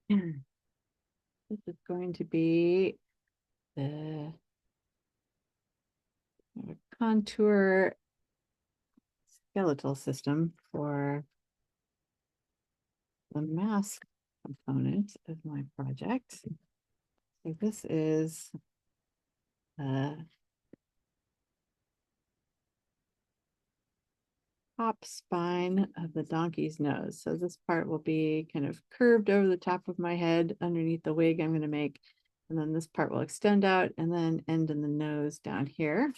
This is going to be the contour skeletal system for the mask component of my project. So this is top spine of the donkey's nose. So this part will be kind of curved over the top of my head underneath the wig I'm going to make. And then this part will extend out and then end in the nose down here.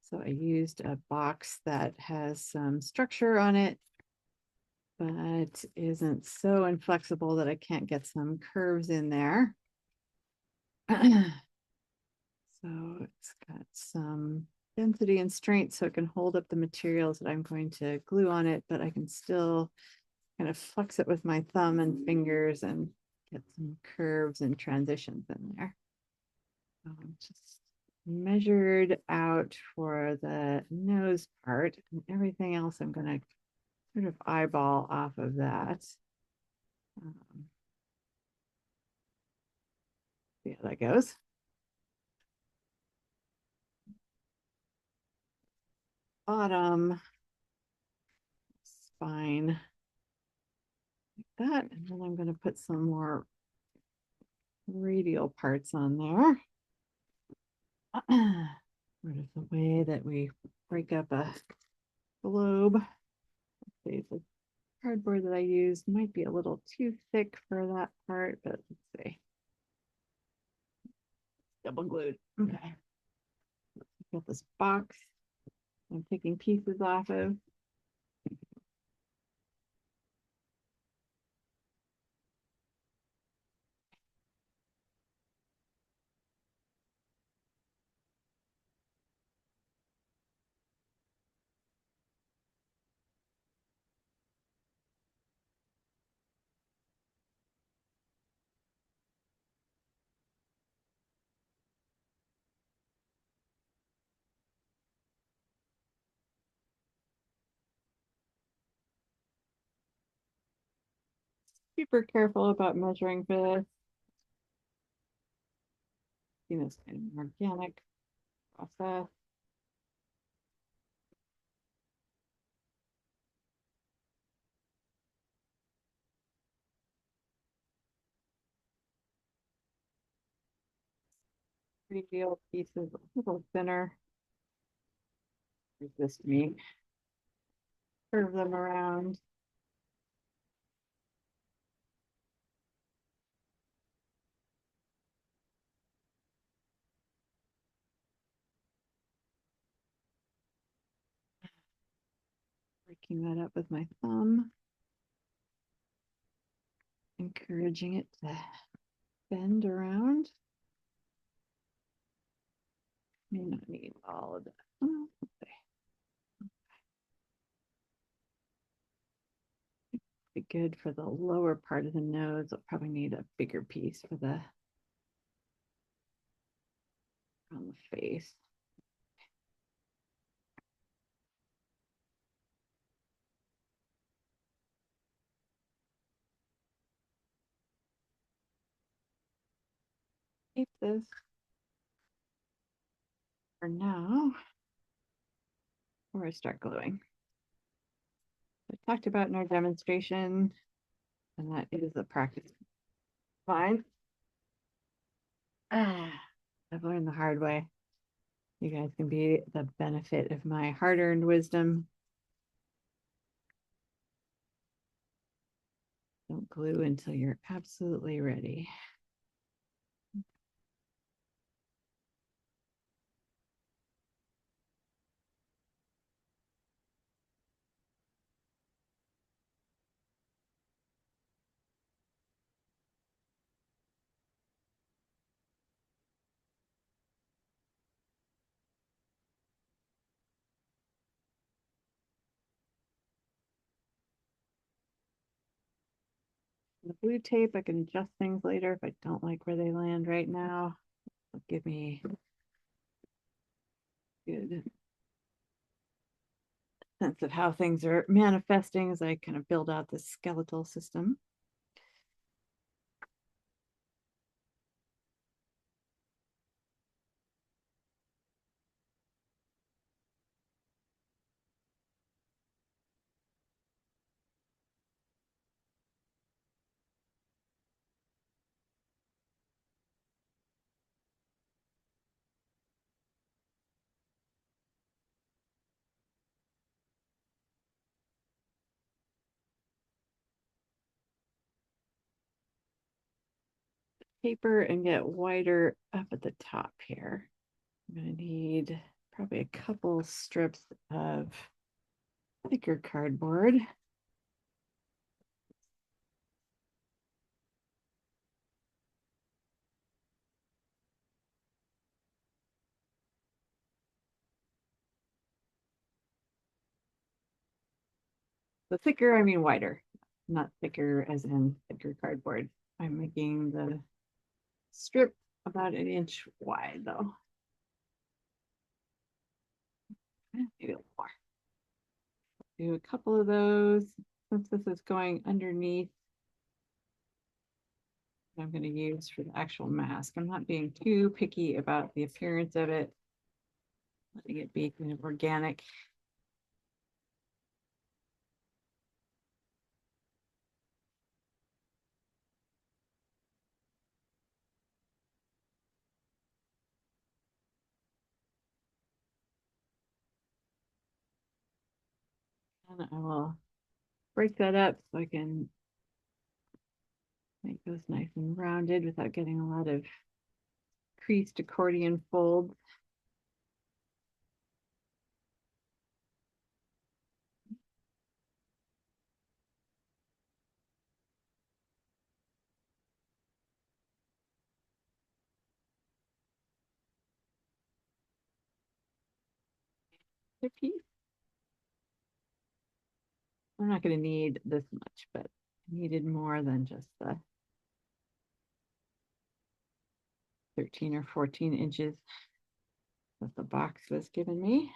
So I used a box that has some structure on it, but isn't so inflexible that I can't get some curves in there. So it's got some density and strength so it can hold up the materials that I'm going to glue on it, but I can still kind of flex it with my thumb and fingers and get some curves and transitions in there. Just measured out for the nose part, and everything else I'm going to sort of eyeball off of that. Um, See how that goes. Bottom spine like that, and then I'm going to put some more radial parts on there. Sort of the way that we break up a globe. See, the cardboard that I used might be a little too thick for that part, but let's see. Double glued. Okay. Got this box I'm taking pieces off of. Super careful about measuring for this. You know, it's kind of an organic process. Radial pieces a little thinner. Resist me. Curve them around. Breaking that up with my thumb. Encouraging it to bend around. May not need all of that. Oh, okay. Be good for the lower part of the nose. I'll probably need a bigger piece for the on the face. Keep this for now before I start gluing. I talked about in our demonstration, and that is a practice. Fine. I've learned the hard way. You guys can be the benefit of my hard-earned wisdom. Don't glue until you're absolutely ready. The blue tape, I can adjust things later if I don't like where they land right now. It'll give me good sense of how things are manifesting as I kind of build out this skeletal system. paper and get wider up at the top here. I'm gonna need probably a couple strips of thicker cardboard. The thicker, I mean wider, not thicker as in thicker cardboard. I'm making the strip about 1 inch wide though. Maybe a little more. Do a couple of those since this is going underneath. I'm going to use for the actual mask. I'm not being too picky about the appearance of it, letting it be kind of organic. And I will break that up so I can make those nice and rounded without getting a lot of creased accordion folds. The piece. I'm not going to need this much, but I needed more than just the 13 or 14 inches that the box was giving me.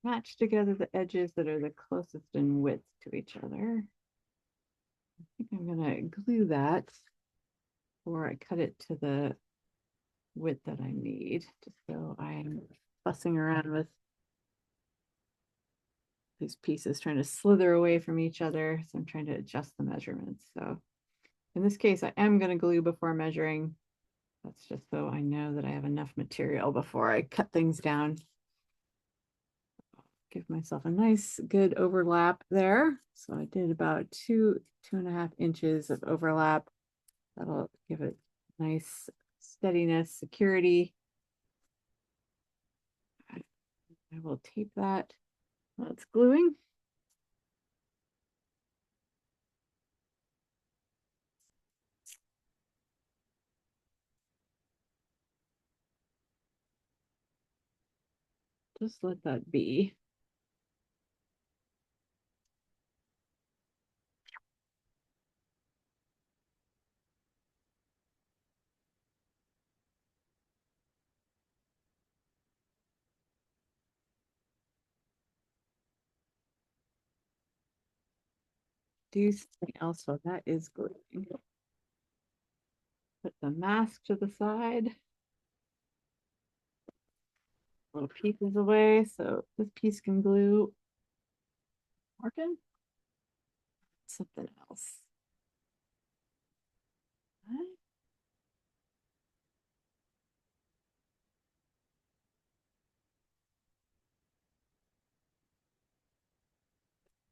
Match together the edges that are the closest in width to each other. I think I'm going to glue that before I cut it to the width that I need, just so I'm fussing around with these pieces trying to slither away from each other. So I'm trying to adjust the measurements. So in this case, I am going to glue before measuring. That's just so I know that I have enough material before I cut things down. Give myself a nice good overlap there. So I did about 2.5 inches of overlap. That'll give it nice steadiness, security. I will tape that while it's gluing. Just let that be. Do something else while that is gluing. Put the mask to the side. Little pieces away so this piece can glue. Working. Something else.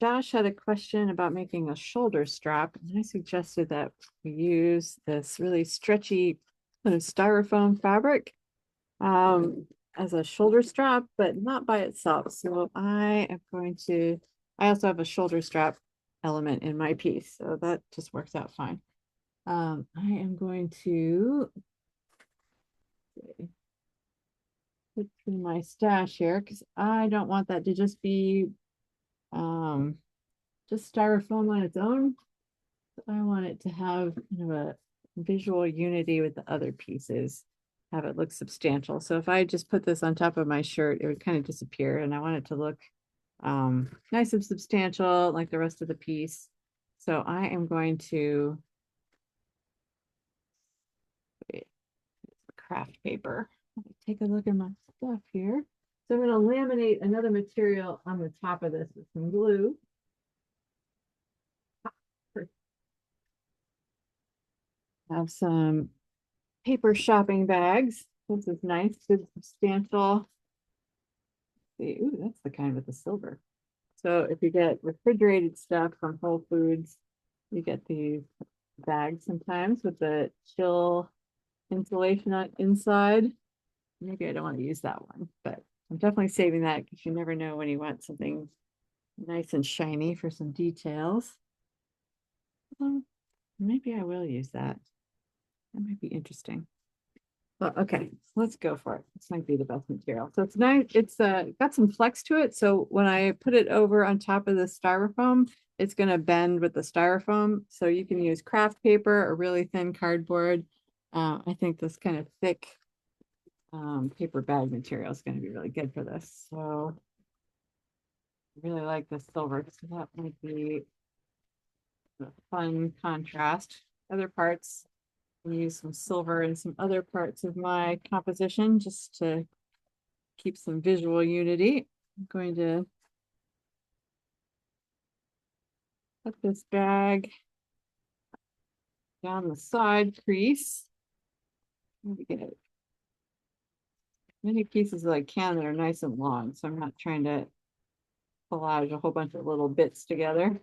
Josh had a question about making a shoulder strap, and I suggested that we use this really stretchy kind of styrofoam fabric as a shoulder strap, but not by itself. So I am going to, I also have a shoulder strap element in my piece, so that just works out fine. I am going to put through my stash here because I don't want that to just be just styrofoam on its own. I want it to have kind of a visual unity with the other pieces, have it look substantial. So if I just put this on top of my shirt, it would kind of disappear, and I want it to look nice and substantial like the rest of the piece. So I am going to craft paper. Take a look at my stuff here. So I'm going to laminate another material on the top of this with some glue. Have some paper shopping bags. This is nice, good, substantial. See, ooh, that's the kind with the silver. So if you get refrigerated stuff from Whole Foods, you get these bags sometimes with the chill insulation on inside. Maybe I don't want to use that one, but I'm definitely saving that because you never know when you want something nice and shiny for some details. Well, maybe I will use that. That might be interesting. Well, okay, let's go for it. This might be the best material. So it's nice. It's got some flex to it. So when I put it over on top of the styrofoam, it's going to bend with the styrofoam. So you can use craft paper or really thin cardboard. I think this kind of thick paper bag material is going to be really good for this. So I really like the silver. So that might be a fun contrast. Other parts, I use some silver in some other parts of my composition just to keep some visual unity. I'm going to put this bag down the side crease. Maybe get as many pieces as I can that are nice and long, so I'm not trying to collage a whole bunch of little bits together.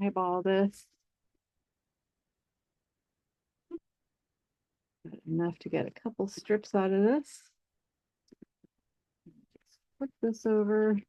Eyeball this. Got enough to get a couple strips out of this. Just flip this over.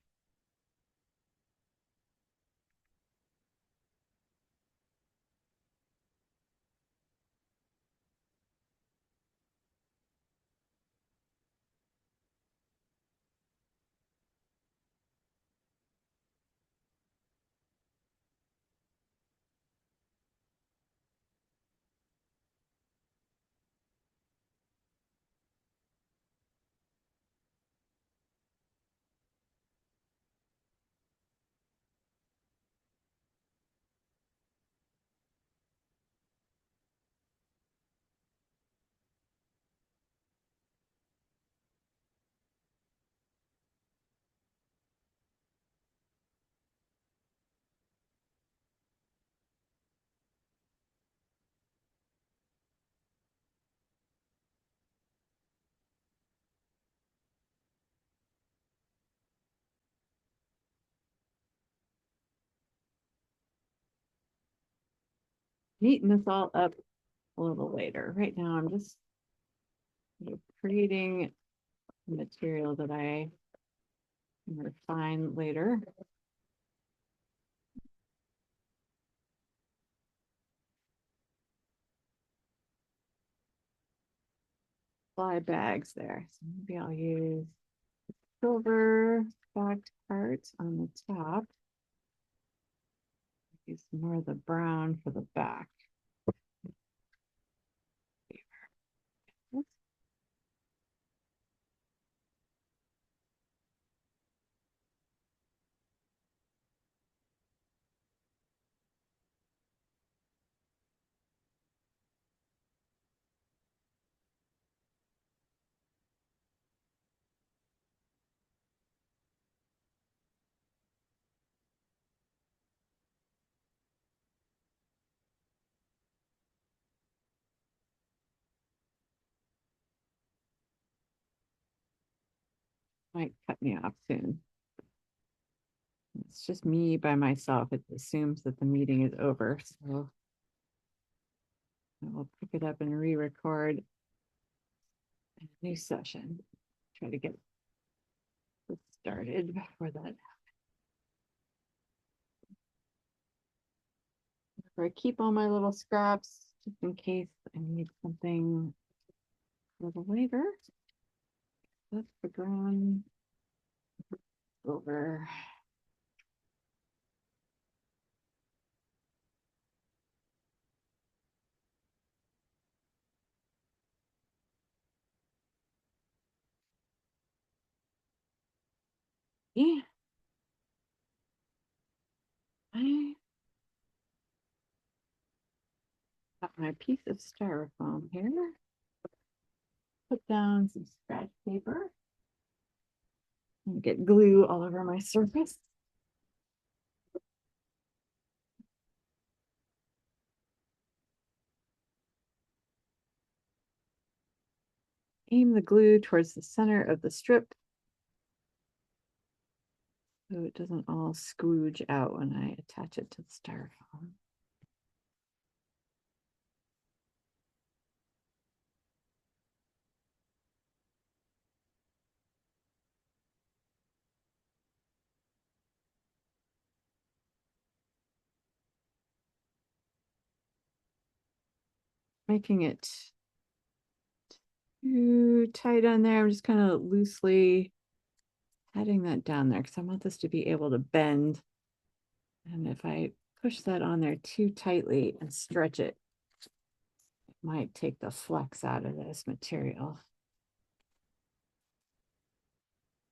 Neaten this all up a little later. Right now, I'm just creating the material that I refine later. Fly bags there. So maybe I'll use silver backed parts on the top. Use more of the brown for the back. might cut me off soon. It's just me by myself. It assumes that the meeting is over, so I will pick it up and re-record a new session. Try to get it started before that. Where I keep all my little scraps just in case I need something a little later. That's the ground over. Yeah, I got my piece of styrofoam here. Put down some scratch paper and get glue all over my surface. Aim the glue towards the center of the strip so it doesn't all squooge out when I attach it to the styrofoam. Making it too tight on there. I'm just kind of loosely patting that down there because I want this to be able to bend. And if I push that on there too tightly and stretch it, it might take the flex out of this material.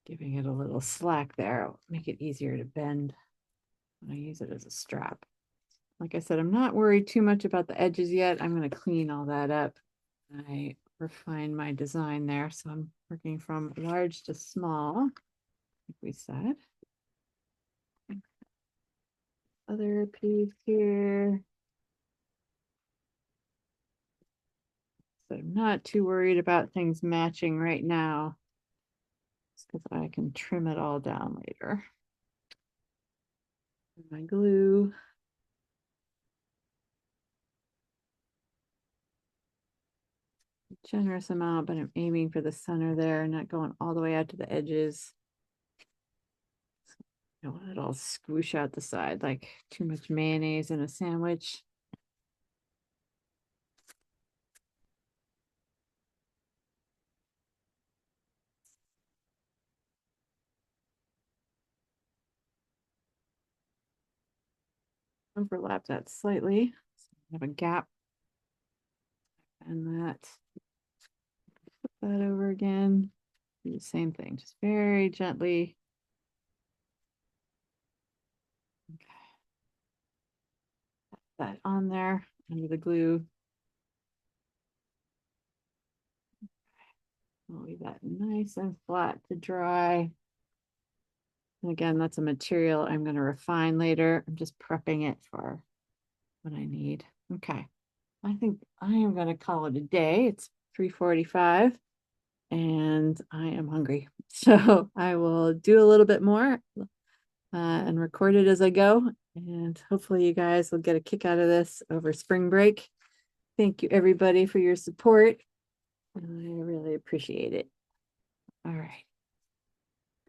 Giving it a little slack there will make it easier to bend when I use it as a strap. Like I said, I'm not worried too much about the edges yet. I'm going to clean all that up. I refine my design there. So I'm working from large to small, like we said. Other piece here. So I'm not too worried about things matching right now, because I can trim it all down later. My glue. Generous amount, but I'm aiming for the center there, not going all the way out to the edges. I don't want it all squish out the side like too much mayonnaise in a sandwich. Overlap that slightly. So I have a gap. And that. Flip that over again. Do the same thing, just very gently. Okay. Put that on there under the glue. I'll leave that nice and flat to dry. And again, that's a material I'm going to refine later. I'm just prepping it for what I need. Okay. I think I am going to call it a day. It's 3:45 and I am hungry. So I will do a little bit more and record it as I go. And hopefully you guys will get a kick out of this over spring break. Thank you everybody for your support. I really appreciate it. All right.